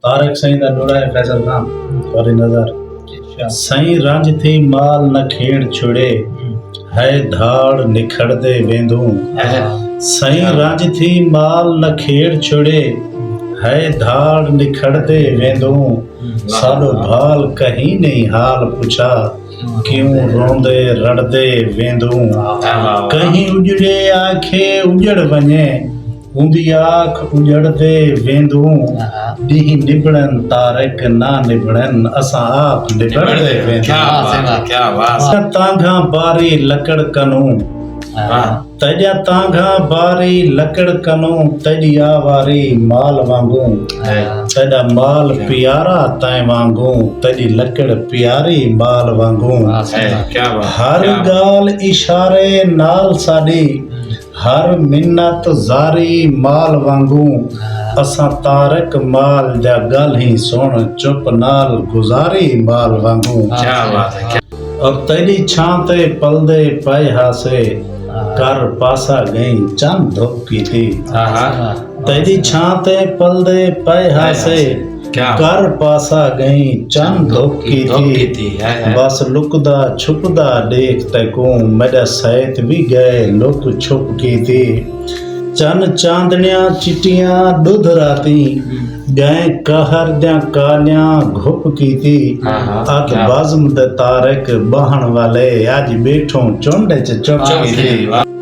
तारक साईं दा डोड़ा है फैसल खान तुम्हारी नजर साईं रंज थी माल न खेड़ छुड़े है धाड़ निखड़दे वेंदू साईं रंज थी माल न खेड़ छुड़े है धाड़ निखड़दे वेंदू साडो भाल कहीं नहीं हाल पूछा क्यों रोंदे रड़दे वेंदू कहीं उजड़े आखे उजड़ वञे उंदी आँख उजड़दे वेंदू ॾींहुं निबड़न तारक ना निबड़न असां आप निबड़दे वेंदू तांघा बारी लकड़ कनू तॼा तांघा बारी लकड़ कनू तॼी आवारी माल वांगू तॾा माल प्यारा तैं वांगू तॼी लकड़ प्यारी माल वांगू हर ॻाल्हि इशारे नाल साडी हर मिन्नत ज़ारी माल वांगू असां तारक माल जा ॻाल्हि सुण चुप नाल गुज़ारी माल वांगू और तॾी छां ते पलदे पए हासे कर पासा गई चंद धुपकी थी तॾी छां ते पलदे पए हासे कर पासा गई चंद धुपकी थी बस लुकदा छुपदा देख तकूं मेरा सैत भी गए लुक छुपकी थी चन चांदनियां चिटियां दुध राती गए कहर जा कालियां घुपकी थी अत बज़म दे तारक बहन वाले अज बैठो चुंड च चुपकी थी।